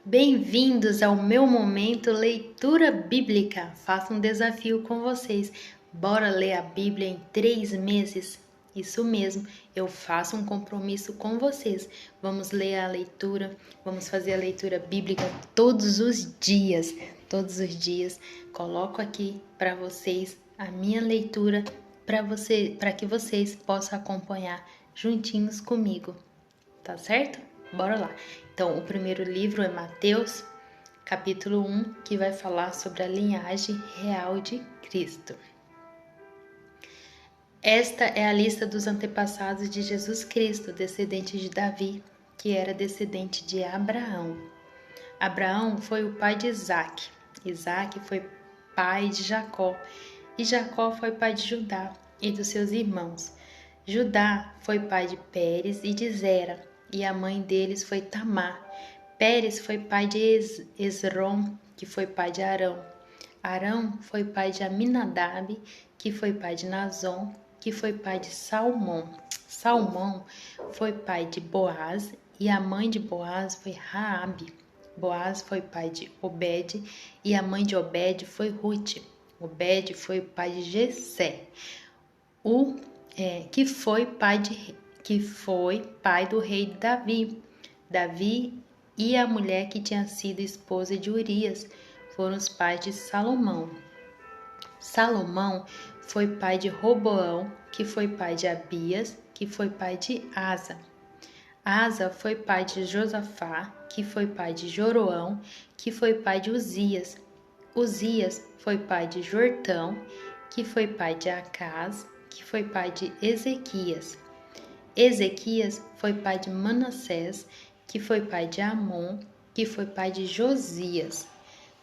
Bem-vindos ao meu momento leitura bíblica. Faço um desafio com vocês. Bora ler a Bíblia em 3 meses? Isso mesmo, eu faço um compromisso com vocês. Vamos ler a leitura, vamos fazer a leitura bíblica todos os dias. Todos os dias. Coloco aqui para vocês a minha leitura para que vocês possam acompanhar juntinhos comigo. Tá certo? Bora lá. Então, o primeiro livro é Mateus, capítulo 1, que vai falar sobre a linhagem real de Cristo. Esta é a lista dos antepassados de Jesus Cristo, descendente de Davi, que era descendente de Abraão. Abraão foi o pai de Isaque. Isaque foi pai de Jacó. E Jacó foi pai de Judá e dos seus irmãos. Judá foi pai de Pérez e de Zera, e a mãe deles foi Tamar. Pérez foi pai de Esrom, que foi pai de Arão. Arão foi pai de Aminadab, que foi pai de Nazon, que foi pai de Salmão. Salmão foi pai de Boaz, e a mãe de Boaz foi Raabe. Boaz foi pai de Obed, e a mãe de Obed foi Rute. Obed foi pai de Jessé, que foi pai do rei Davi. Davi e a mulher que tinha sido esposa de Urias foram os pais de Salomão. Salomão foi pai de Roboão, que foi pai de Abias, que foi pai de Asa. Asa foi pai de Josafá, que foi pai de Joroão, que foi pai de Uzias. Uzias foi pai de Jortão, que foi pai de Acaz, que foi pai de Ezequias. Ezequias foi pai de Manassés, que foi pai de Amon, que foi pai de Josias.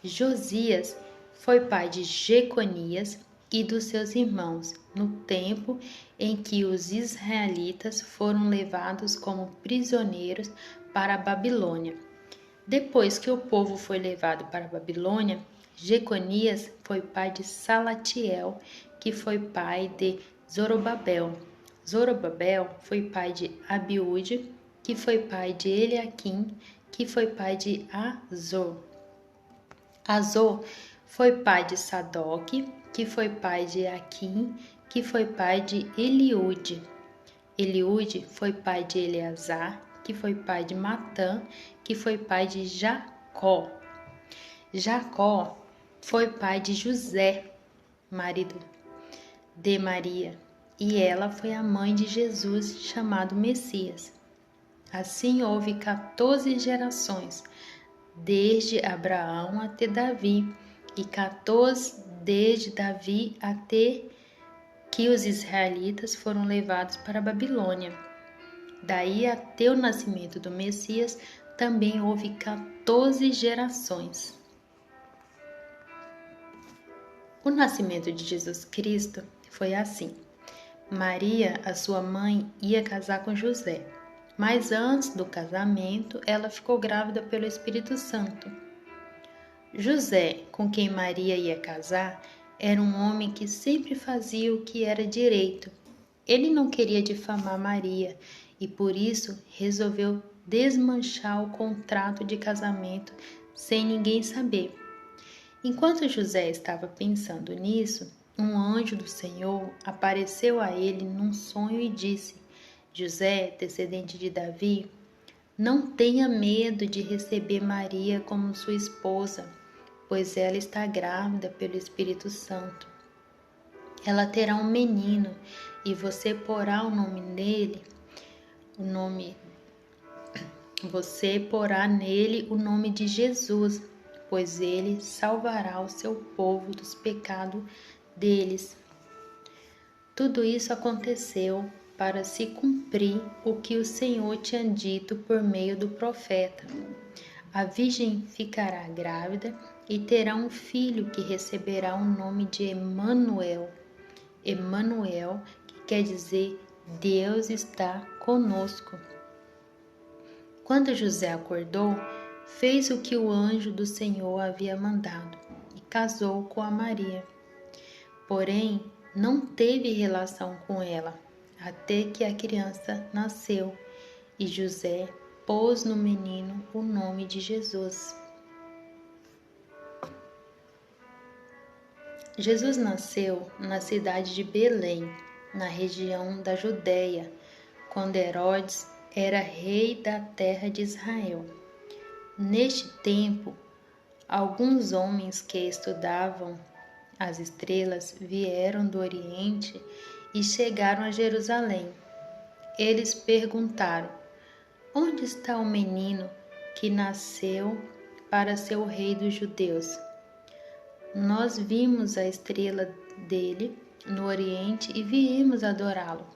Josias foi pai de Jeconias e dos seus irmãos, no tempo em que os israelitas foram levados como prisioneiros para a Babilônia. Depois que o povo foi levado para a Babilônia, Jeconias foi pai de Salatiel, que foi pai de Zorobabel. Zorobabel foi pai de Abiúde, que foi pai de Eliaquim, que foi pai de Azor. Azor foi pai de Sadoque, que foi pai de Aquim, que foi pai de Eliúde. Eliúde foi pai de Eleazar, que foi pai de Matã, que foi pai de Jacó. Jacó foi pai de José, marido de Maria, e ela foi a mãe de Jesus, chamado Messias. Assim houve 14 gerações, desde Abraão até Davi, e 14 desde Davi até que os israelitas foram levados para a Babilônia. Daí até o nascimento do Messias também houve 14 gerações. O nascimento de Jesus Cristo foi assim. Maria, a sua mãe, ia casar com José, mas antes do casamento ela ficou grávida pelo Espírito Santo. José, com quem Maria ia casar, era um homem que sempre fazia o que era direito. Ele não queria difamar Maria e por isso resolveu desmanchar o contrato de casamento sem ninguém saber. Enquanto José estava pensando nisso, um anjo do Senhor apareceu a ele num sonho e disse: José, descendente de Davi, não tenha medo de receber Maria como sua esposa, pois ela está grávida pelo Espírito Santo. Ela terá um menino e você porá nele o nome de Jesus, pois ele salvará o seu povo dos pecados deles. Tudo isso aconteceu para se cumprir o que o Senhor tinha dito por meio do profeta. A virgem ficará grávida e terá um filho que receberá o nome de Emanuel. Emanuel, que quer dizer Deus está conosco. Quando José acordou, fez o que o anjo do Senhor havia mandado e casou com a Maria. Porém, não teve relação com ela até que a criança nasceu e José pôs no menino o nome de Jesus. Jesus nasceu na cidade de Belém, na região da Judéia, quando Herodes era rei da terra de Israel. Neste tempo, alguns homens que estudavam as estrelas vieram do Oriente e chegaram a Jerusalém. Eles perguntaram: onde está o menino que nasceu para ser o rei dos judeus? Nós vimos a estrela dele no Oriente e viemos adorá-lo.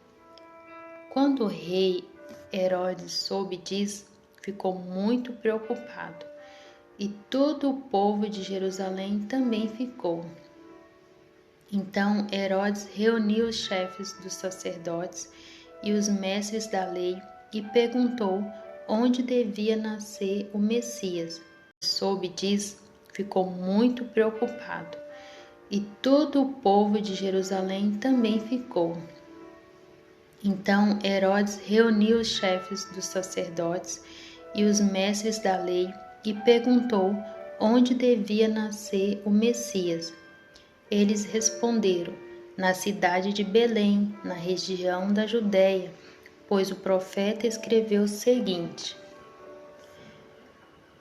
Quando o rei Herodes soube disso, ficou muito preocupado, e todo o povo de Jerusalém também ficou. Então Herodes reuniu os chefes dos sacerdotes e os mestres da lei e perguntou onde devia nascer o Messias. Soube disso, ficou muito preocupado, e todo o povo de Jerusalém também ficou. Então Herodes reuniu os chefes dos sacerdotes e os mestres da lei e perguntou onde devia nascer o Messias. Eles responderam: na cidade de Belém, na região da Judéia, pois o profeta escreveu o seguinte: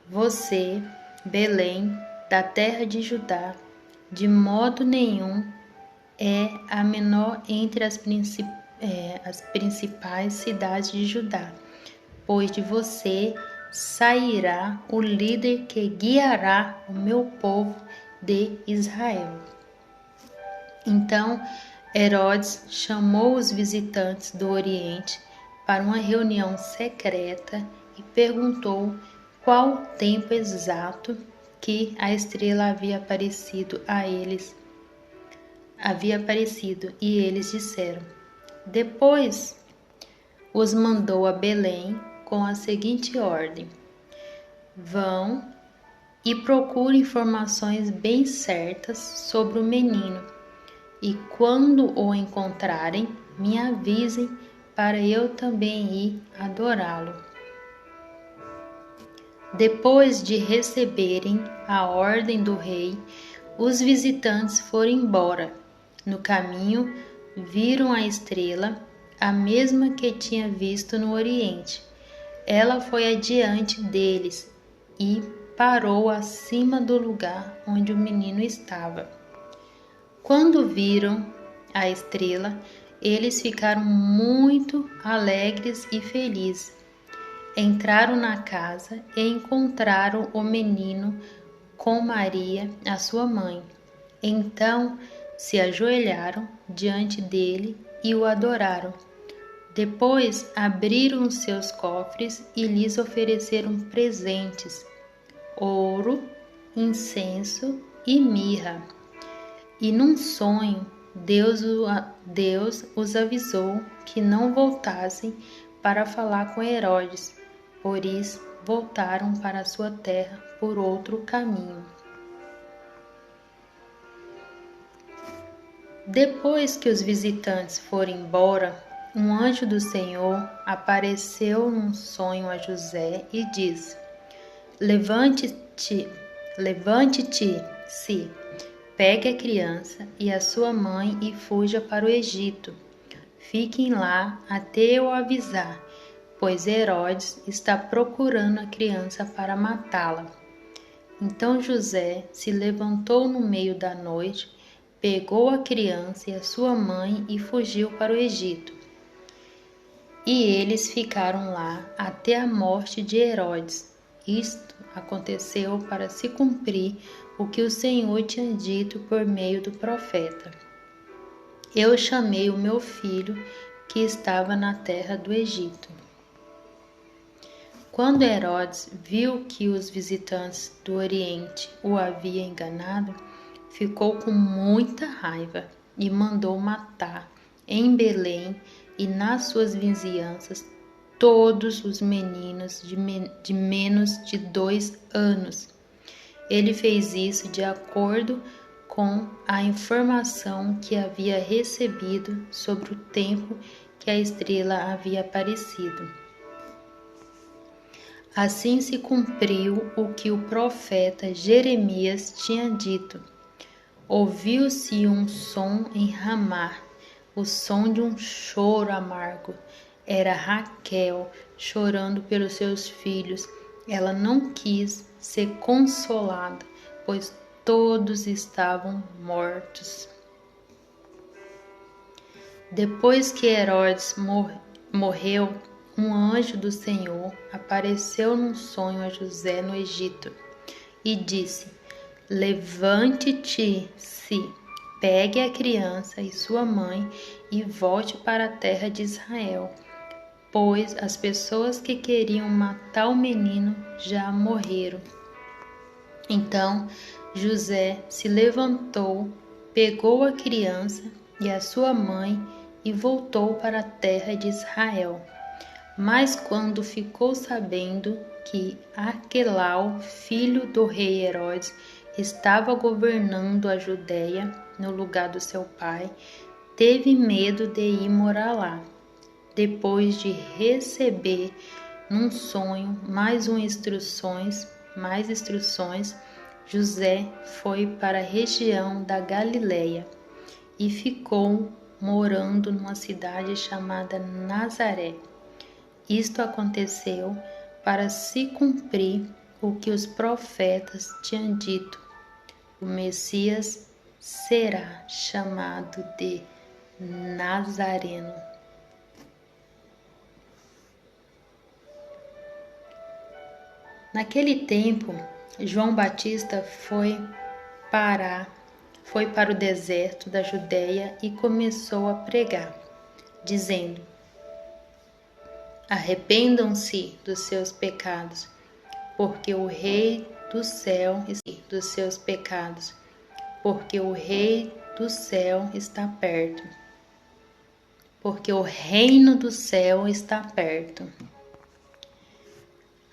você, Belém, da terra de Judá, de modo nenhum é a menor entre as principais cidades de Judá, pois de você sairá o líder que guiará o meu povo de Israel. Então Herodes chamou os visitantes do Oriente para uma reunião secreta e perguntou qual o tempo exato que a estrela havia aparecido, e eles disseram. Depois os mandou a Belém com a seguinte ordem: vão e procurem informações bem certas sobre o menino, e quando o encontrarem, me avisem para eu também ir adorá-lo. Depois de receberem a ordem do rei, os visitantes foram embora. No caminho, viram a estrela, a mesma que tinha visto no Oriente. Ela foi adiante deles e parou acima do lugar onde o menino estava. Quando viram a estrela, eles ficaram muito alegres e felizes. Entraram na casa e encontraram o menino com Maria, a sua mãe. Então se ajoelharam diante dele e o adoraram. Depois abriram seus cofres e lhes ofereceram presentes: ouro, incenso e mirra. E num sonho, Deus os avisou que não voltassem para falar com Herodes, por isso voltaram para sua terra por outro caminho. Depois que os visitantes foram embora, um anjo do Senhor apareceu num sonho a José e disse: Levante-te, pegue a criança e a sua mãe e fuja para o Egito. Fiquem lá até eu avisar, pois Herodes está procurando a criança para matá-la. Então José se levantou no meio da noite, pegou a criança e a sua mãe e fugiu para o Egito. E eles ficaram lá até a morte de Herodes. Isto aconteceu para se cumprir o que o Senhor tinha dito por meio do profeta: eu chamei o meu filho que estava na terra do Egito. Quando Herodes viu que os visitantes do Oriente o haviam enganado, ficou com muita raiva e mandou matar em Belém e nas suas vizinhanças todos os meninos de menos de 2 anos. Ele fez isso de acordo com a informação que havia recebido sobre o tempo que a estrela havia aparecido. Assim se cumpriu o que o profeta Jeremias tinha dito. Ouviu-se um som em Ramá, o som de um choro amargo. Era Raquel chorando pelos seus filhos. Ela não quis ser consolada, pois todos estavam mortos. Depois que Herodes morreu, um anjo do Senhor apareceu num sonho a José no Egito e disse: Levante-te, pegue a criança e sua mãe e volte para a terra de Israel, pois as pessoas que queriam matar o menino já morreram. Então José se levantou, pegou a criança e a sua mãe e voltou para a terra de Israel. Mas quando ficou sabendo que Arquelau, filho do rei Herodes, estava governando a Judéia no lugar do seu pai, teve medo de ir morar lá. Depois de receber num sonho mais instruções, José foi para a região da Galileia e ficou morando numa cidade chamada Nazaré. Isto aconteceu para se cumprir o que os profetas tinham dito. O Messias será chamado de Nazareno. Naquele tempo, João Batista foi para o deserto da Judéia e começou a pregar, dizendo: Arrependam-se dos seus pecados, porque o Rei do céu está perto. Porque o reino do céu está perto.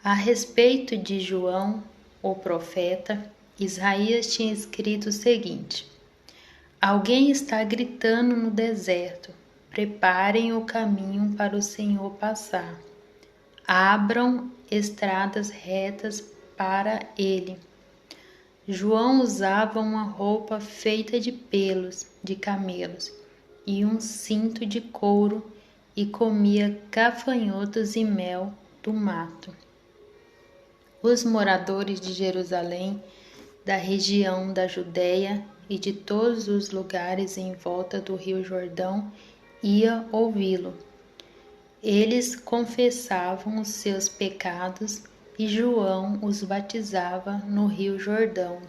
A respeito de João, o profeta, Isaías tinha escrito o seguinte: Alguém está gritando no deserto: Preparem o caminho para o Senhor passar. Abram estradas retas para ele. João usava uma roupa feita de pelos de camelos e um cinto de couro e comia gafanhotos e mel do mato. Os moradores de Jerusalém, da região da Judéia e de todos os lugares em volta do Rio Jordão iam ouvi-lo. Eles confessavam os seus pecados e João os batizava no Rio Jordão.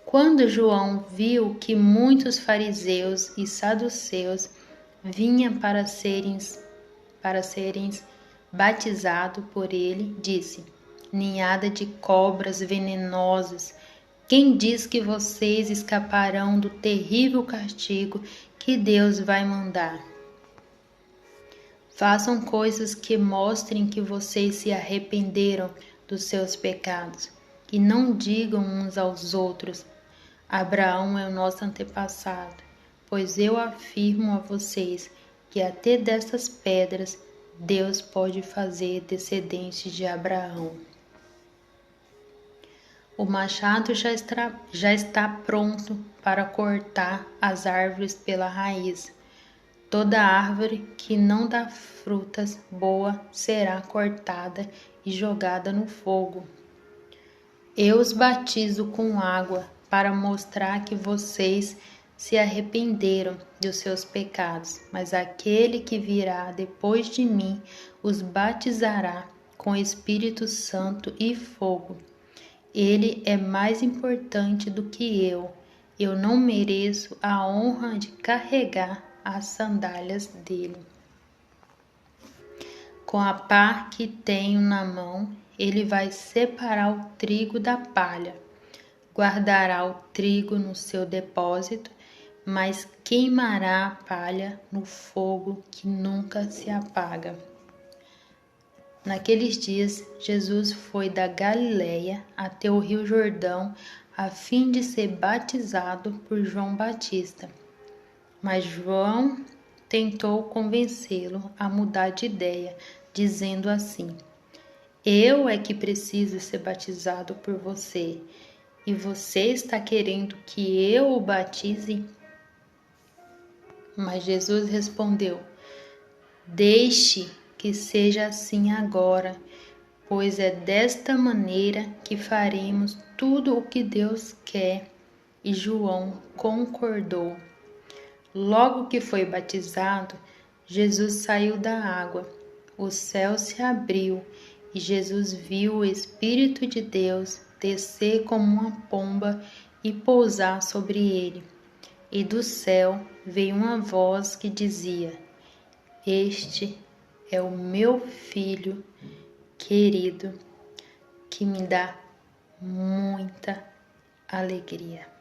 Quando João viu que muitos fariseus e saduceus vinham para serem batizados por ele, disse: Ninhada de cobras venenosas, quem diz que vocês escaparão do terrível castigo que Deus vai mandar? Façam coisas que mostrem que vocês se arrependeram dos seus pecados, e não digam uns aos outros: Abraão é o nosso antepassado, pois eu afirmo a vocês que até dessas pedras Deus pode fazer descendentes de Abraão. O machado já está pronto para cortar as árvores pela raiz. Toda árvore que não dá frutas boas será cortada e jogada no fogo. Eu os batizo com água para mostrar que vocês se arrependeram dos seus pecados, mas aquele que virá depois de mim os batizará com Espírito Santo e fogo. Ele é mais importante do que eu não mereço a honra de carregar as sandálias dele. Com a pá que tenho na mão, ele vai separar o trigo da palha. Guardará o trigo no seu depósito, mas queimará a palha no fogo que nunca se apaga. Naqueles dias, Jesus foi da Galileia até o Rio Jordão a fim de ser batizado por João Batista. Mas João tentou convencê-lo a mudar de ideia, dizendo assim: Eu é que preciso ser batizado por você, e você está querendo que eu o batize? Mas Jesus respondeu: Deixe que seja assim agora, pois é desta maneira que faremos tudo o que Deus quer. E João concordou. Logo que foi batizado, Jesus saiu da água. O céu se abriu e Jesus viu o Espírito de Deus descer como uma pomba e pousar sobre ele. E do céu veio uma voz que dizia: Este é o meu filho querido, que me dá muita alegria.